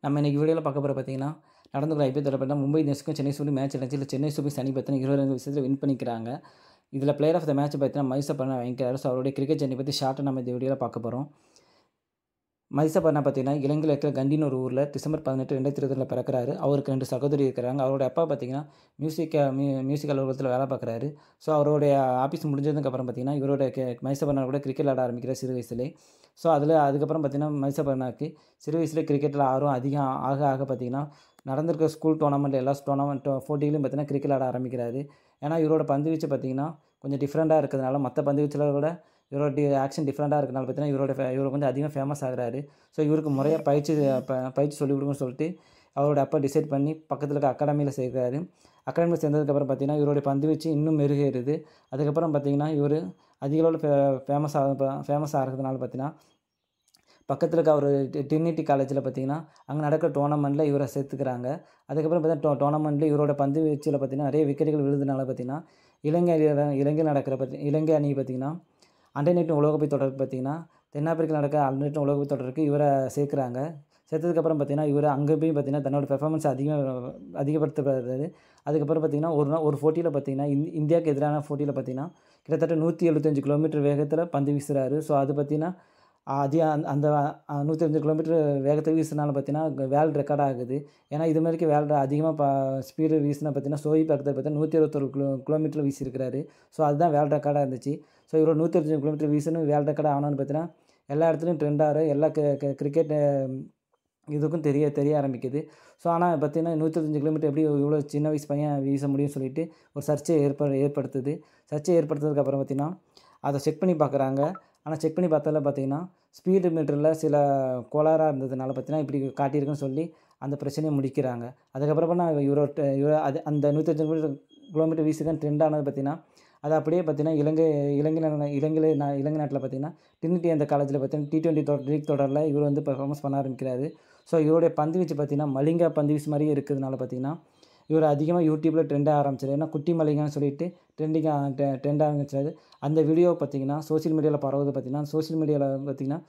நம்ம இன்றைக்கி வீடியோவில் பார்க்க போகிற பார்த்தீங்கன்னா நடந்துக்கிற ஐபிஎல் தொடர் பார்த்தா மும்பை இந்தியன்ஸுக்கும் சென்னை சூப்பர் மேட்ச் நடந்துச்சு. இல்லை சென்னை சூப்பர் அணி பார்த்தீங்கன்னா 22 விஷயத்தில் வின் பண்ணிக்கிறாங்க. இதில் பிளேயர் ஆஃப் த மேட்ச் பார்த்தீங்கன்னா மைசா பண்ண வாங்கிக்கிறாரு. ஸோ அவருடைய கிரிக்கெட் ஜர்னி பற்றி ஷார்ட்டாக நம்ம இந்த வீடியோவில் பார்க்க போகிறோம். மைசா பண்ணா பார்த்தீங்கன்னா இலங்கையில் இருக்கிற கண்டின்னு ஒரு ஊரில் டிசம்பர் 18, 2020 பிறக்கிறாரு. அவருக்கு 2 சகோதரி இருக்கிறாங்க. அவருடைய அப்பா பார்த்தீங்கன்னா மியூசிக் அலுவலகத்தில் வேலை பார்க்குறாரு. ஸோ அவருடைய ஆஃபீஸ் முடிஞ்சதுக்கப்புறம் பார்த்தீங்கன்னா இவரோட மைசா பண்ணா கூட கிரிக்கெட் ஆட ஆரம்பிக்கிற சிறு வயசுலேயே. ஸோ அதுக்கப்புறம் பார்த்தீங்கன்னா மைசா பண்ணாக்கு சிறு வயசுலேயே கிரிக்கெட்டில் ஆர்வம் அதிகம் ஆக பார்த்தீங்கன்னா நடந்திருக்க ஸ்கூல் டோர்னமெண்ட் எல்லா போட்டிகளையும் பார்த்தீங்கன்னா கிரிக்கெட் ஆட ஆரம்பிக்கிறாரு. ஏன்னா இவரோட பந்து வீச்சு பார்த்தீங்கன்னா கொஞ்சம் டிஃப்ரெண்ட்டாக இருக்கிறதுனால மற்ற பந்து வீச்சில் கூட இவரோட ஆக்ஷன் டிஃப்ரெண்ட்டாக இருக்கிறனால பார்த்தீங்கன்னா இவர் கொஞ்சம் அதிகம் ஃபேமஸ் ஆகிறாரு. ஸோ இவருக்கு முறையாக பயிற்சி சொல்லிக் கொடுக்குன்னு சொல்லிட்டு அவரோட அப்பா டிசைட் பண்ணி பக்கத்தில் இருக்க அகாடமியில் சேர்க்குறாரு. அகாடமியில் சேர்ந்ததுக்கப்புறம் பார்த்தீங்கன்னா இவருடைய பந்து வீச்சு இன்னும் மெருகேறுது. அதுக்கப்புறம் பார்த்தீங்கன்னா இவர் அதிக அளவில் ஃபேமஸ் ஆகிறதுனால பார்த்தீங்கன்னா பக்கத்தில் இருக்க ஒரு டிரினிட்டி காலேஜில் பார்த்தீங்கன்னா அங்கே நடக்கிற டோர்னமெண்ட்டில் இவரை சேர்த்துக்கிறாங்க. அதுக்கப்புறம் பார்த்தீங்கன்னா டோர்னமெண்ட்டில் இவரோட பந்து வீச்சில் பார்த்தீங்கன்னா நிறைய விக்கெட்டுகள் விழுதுனால பார்த்தீங்கன்னா இலங்கை அணி பார்த்தீங்கன்னா அண்டர் 19 உலகக்கோப்பை தொடருக்கு பார்த்தீங்கன்னா தென்னாப்பிரிக்கா நடக்கிற அண்டர் 19 உலகக்கோப்பை தொடருக்கு இவரை சேர்க்குறாங்க. சேர்த்ததுக்கப்புறம் பார்த்தீங்கன்னா இவர் அங்கே போய் பார்த்தீங்கன்னா தன்னோட பெர்ஃபார்மன்ஸ் அதிகப்படுத்தப்படுறாரு. அதுக்கப்புறம் பார்த்தீங்கன்னா ஒரு போட்டியில் பார்த்தீங்கன்னா இந்தியாவுக்கு எதிரான போட்டியில் பார்த்தீங்கன்னா கிட்டத்தட்ட 175 கிலோமீட்டர் வேகத்தில் பந்து வீசுகிறாரு. ஸோ அது பார்த்தீங்கன்னா அந்த 105 கிலோமீட்டர் வேகத்தை வீசினால பார்த்தீங்கன்னா வேர்ல்டு ரெக்கார்ட் ஆகுது. ஏன்னா இது மாதிரிக்கு வேர்ல்டு அதிகமாக ஸ்பீடு வீசினா பார்த்தீங்கன்னா சோஹிப் அக்தர் பார்த்தீங்கன்னா 121 கிலோமீட்டர் வீசியிருக்கிறாரு. ஸோ அதுதான் வேர்ல்டு ரெக்கார்டாக இருந்துச்சு. ஸோ இவர் 125 கிலோமீட்டர் வீசணும் வேர்ல்டு ரெக்கார்ட் ஆகணும்னு பார்த்தீங்கன்னா எல்லா இடத்துலையும் ட்ரெண்டாகிற எல்லா கிரிக்கெட் இதுக்கும் தெரிய ஆரம்பிக்குது. ஸோ ஆனால் பார்த்தீங்கன்னா 125 கிலோமீட்டர் எப்படி இவ்வளோ சின்ன வயசு பையன் வீச முடியும்னு சொல்லிட்டு ஒரு சர்ச்சையை ஏற்படுத்துது. சர்ச்சையை ஏற்படுத்துறதுக்கப்புறம் பார்த்தீங்கன்னா அதை செக் பண்ணி பார்க்குறாங்க. ஆனால் செக் பண்ணி பார்த்ததில் பார்த்தீங்கன்னா ஸ்பீடு மீட்டரில் சில கோளாறாக இருந்ததுனால பார்த்தீங்கன்னா இப்படி காட்டியிருக்குன்னு சொல்லி அந்த பிரச்சனையை முடிக்கிறாங்க. அதுக்கப்புறமா அந்த 125 கிலோமீட்டர் வீசுதான் ட்ரெண்ட் ஆனது பார்த்தீங்கன்னா அது அப்படியே பார்த்தீங்கன்னா இலங்கை நாட்டில் பார்த்தீங்கன்னா டிரினிட்டி அந்த காலேஜில் பார்த்தீங்கன்னா T20 லீக் தொடரில் இவர் வந்து பெர்ஃபார்மன்ஸ் பண்ண ஆரம்பிக்கிறாரு. ஸோ இவருடைய பந்து வீச்சு பார்த்தீங்கன்னா மலிங்கா பந்து வீச்சு மாதிரியே இருக்கிறதுனால பார்த்தீங்கன்னா இவர் அதிகமாக யூடியூப்பில் ட்ரெண்டாக ஆரம்பிச்சார். ஏன்னா குட்டி மலிங்கான்னு சொல்லிட்டு ட்ரெண்ட் ஆரம்பிச்சாரு. அந்த வீடியோ பார்த்தீங்கன்னா சோஷியல் மீடியாவில் பரவுது. பார்த்தீங்கன்னா சோஷியல் மீடியாவில் பார்த்தீங்கன்னா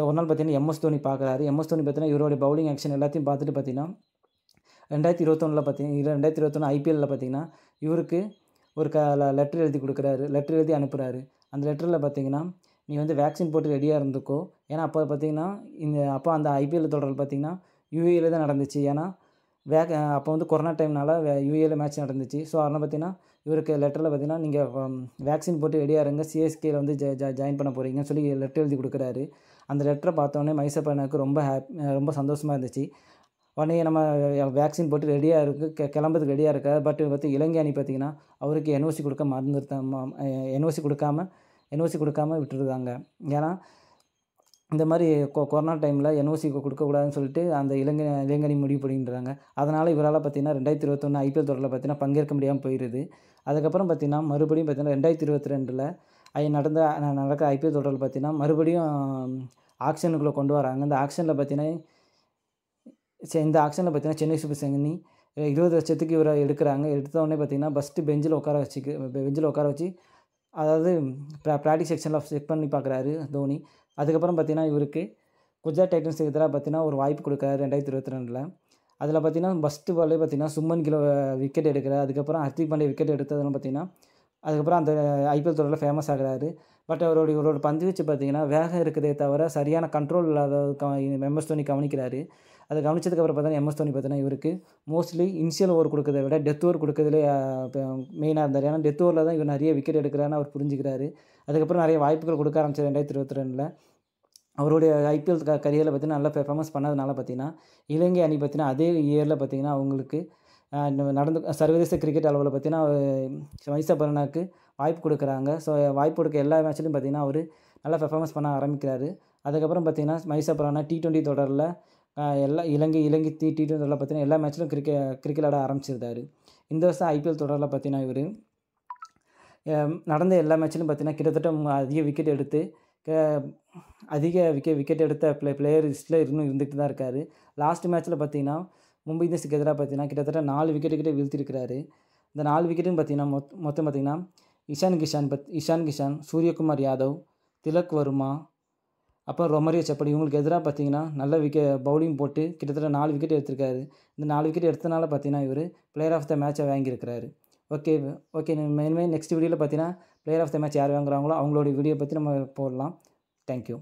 ஒரு நாள் பார்த்தீங்கன்னா MS தோனி பார்க்குறாரு. MS தோனி பார்த்தீங்கன்னா இவருடைய பவுலிங் ஆக்ஷன் எல்லாத்தையும் பார்த்துட்டு பார்த்தீங்கன்னா 2021 IPLல பார்த்தீங்கன்னா இவருக்கு ஒரு லெட்டர் எழுதி கொடுக்குறாரு. லெட்டர் எழுதி அனுப்புகிறாரு. அந்த லெட்டரில் பார்த்தீங்கன்னா நீ வந்து வேக்சின் போட்டு ரெடியாக இருந்துக்கோ. ஏன்னா அப்போ பார்த்தீங்கன்னா அந்த IPL தொடரில் பார்த்தீங்கன்னா UAEல தான் நடந்துச்சு. ஏன்னா அப்போ வந்து கொரோனா டைம்னால UAEல மேட்ச் நடந்துச்சு. ஸோ அதனால் பார்த்தீங்கன்னா இவருக்கு லெட்டரில் பார்த்தீங்கன்னா நீங்கள் வேக்சின் போட்டு ரெடியாக இருங்க, CSKல வந்து ஜாயின் பண்ண போகிறீங்கன்னு சொல்லி லெட்டர் எழுதி கொடுக்குறாரு. அந்த லெட்டரை பார்த்தோன்னே மைசா பண்ணாக்கு ரொம்ப சந்தோஷமாக இருந்துச்சு. உடனே நம்ம வேக்சின் போட்டு ரெடியாக இருக்குது கிளம்புறதுக்கு ரெடியாக இருக்கார். பட் இலங்கை அணி பார்த்திங்கன்னா அவருக்கு NOC கொடுக்காம விட்டுருந்தாங்க. ஏன்னா இந்த மாதிரி கொரோனா டைமில் NOC கொடுக்கக்கூடாதுன்னு சொல்லிட்டு அந்த இலங்கை அணி முடிவு பண்ணின்றாங்க. அதனால் இவரால் பார்த்திங்கன்னா 2021 IPL தொடரில் பார்த்திங்கன்னா பங்கேற்க முடியாமல் போயிடுது. அதுக்கப்புறம் பார்த்திங்கன்னா மறுபடியும் பார்த்திங்கன்னா 2022 நடக்கிற IPL தொடரில் பார்த்திங்கன்னா மறுபடியும் ஆக்ஷனுக்குள்ளே கொண்டு வராங்க. இந்த ஆக்ஷனில் பார்த்திங்கன்னா சென்னை சூப்பர் அணி 20 லட்சத்துக்கு இவரை எடுக்கிறாங்க. எடுத்தோடனே பார்த்திங்கன்னா ஃபஸ்ட்டு பெஞ்சில் உட்கார வச்சு அதாவது ப்ராக்டிஸ் செக்ஷனில் செக் பண்ணி பார்க்குறாரு தோனி. அதுக்கப்புறம் பார்த்திங்கன்னா இவருக்கு குஜராத் டைட்டன்ஸுக்கு எதிராக பார்த்திங்கன்னா ஒரு வாய்ப்பு கொடுக்குறாரு 2022. அதில் பார்த்திங்கன்னா ஃபஸ்ட்டு பாலே பார்த்திங்கன்னா சுமன் கில் விக்கெட் எடுக்கிறார். அதுக்கப்புறம் ஹர்திக் பாண்டியா விக்கெட் எடுத்ததுன்னு பார்த்திங்கன்னா அதுக்கப்புறம் அந்த IPL தொடரில் ஃபேமஸ் ஆகிறாரு. பட் இவரோட பந்து வீச்சு பார்த்திங்கன்னா வேகம் இருக்கிறதே தவிர சரியான கண்ட்ரோல் இல்லாத MS தோனி கவனிக்கிறாரு. அதை கவனிச்சதுக்கப்புறம் பார்த்தீங்கன்னா MS தோனி பார்த்தீங்கன்னா இவருக்கு மோஸ்ட்லி இனிஷியல் ஓவர் கொடுக்கறத விட டெத் ஓவர் கொடுக்கறதுலே மெயினாக இருந்தார். ஏன்னா டெத் ஓவரில் தான் இவர் நிறைய விக்கெட் எடுக்கிறாருன்னு அவர் புரிஞ்சுக்கிறாரு. அதுக்கப்புறம் நிறைய வாய்ப்புகள் கொடுக்க ஆரம்பிச்சார் 2022. அவருடைய IPL கரியரில் பார்த்தீங்கன்னா நல்லா பெர்ஃபார்மன்ஸ் பண்ணதுனால பார்த்தீங்கன்னா இலங்கை அணி பார்த்தீங்கன்னா அதே இயரில் பார்த்தீங்கன்னா அவங்களுக்கு சர்வதேச கிரிக்கெட் அளவில் பார்த்தீங்கன்னா மைசா பண்ணாக்கு வாய்ப்பு கொடுக்குறாங்க. ஸோ வாய்ப்பு கொடுக்க எல்லா மேட்ச்லையும் பார்த்தீங்கன்னா அவர் நல்லா பெர்ஃபார்மன்ஸ் பண்ண ஆரம்பிக்கிறாரு. அதுக்கப்புறம் பார்த்தீங்கன்னா மைசா பண்ணா T20 தொடரில் இலங்கை T20 தொடரில் பார்த்தீங்கன்னா எல்லா மேட்ச்லையும் கிரிக்கெட் ஆட ஆரம்பிச்சிருந்தார். இந்த வருஷம் IPL தொடரில் பார்த்தீங்கன்னா இவர் நடந்த எல்லா மேட்ச்லையும் பார்த்தீங்கன்னா கிட்டத்தட்ட அதிக விக்கெட் எடுத்த பிளேயர் லிஸ்ட்டில் இன்னும் இருந்துகிட்டு தான் இருக்கார். லாஸ்ட் மேட்ச்சில் பார்த்தீங்கன்னா மும்பை இந்தியன்ஸுக்கு எதிராக பார்த்தீங்கன்னா கிட்டத்தட்ட 4 விக்கெட்டு வீழ்த்திருக்கிறாரு. இந்த 4 விக்கெட்டும் பார்த்தீங்கன்னா மொத்தம் பார்த்தீங்கன்னா இஷான் கிஷான், சூரியகுமார் யாதவ், திலக் வர்மா, அப்புறம் ரொமரியோ செப்படி இவங்களுக்கு எதிராக பார்த்தீங்கன்னா நல்ல பவுலிங் போட்டு கிட்டத்தட்ட 4 விக்கெட் எடுத்திருக்காரு. இந்த 4 விக்கெட் எடுத்தனால பார்த்தீங்கன்னா இவர் பிளேயர் ஆஃப் த மேட்சை வாங்கியிருக்கிறாரு. ஓகே ஓகே இனிமேல் நெக்ஸ்ட் வீடியோவில் பார்த்தீங்கன்னா பிளேயர் ஆஃப் த மேட்ச் யார் வாங்குறாங்களோ அவங்களோட வீடியோ பற்றி நம்ம போடலாம். தேங்க்யூ.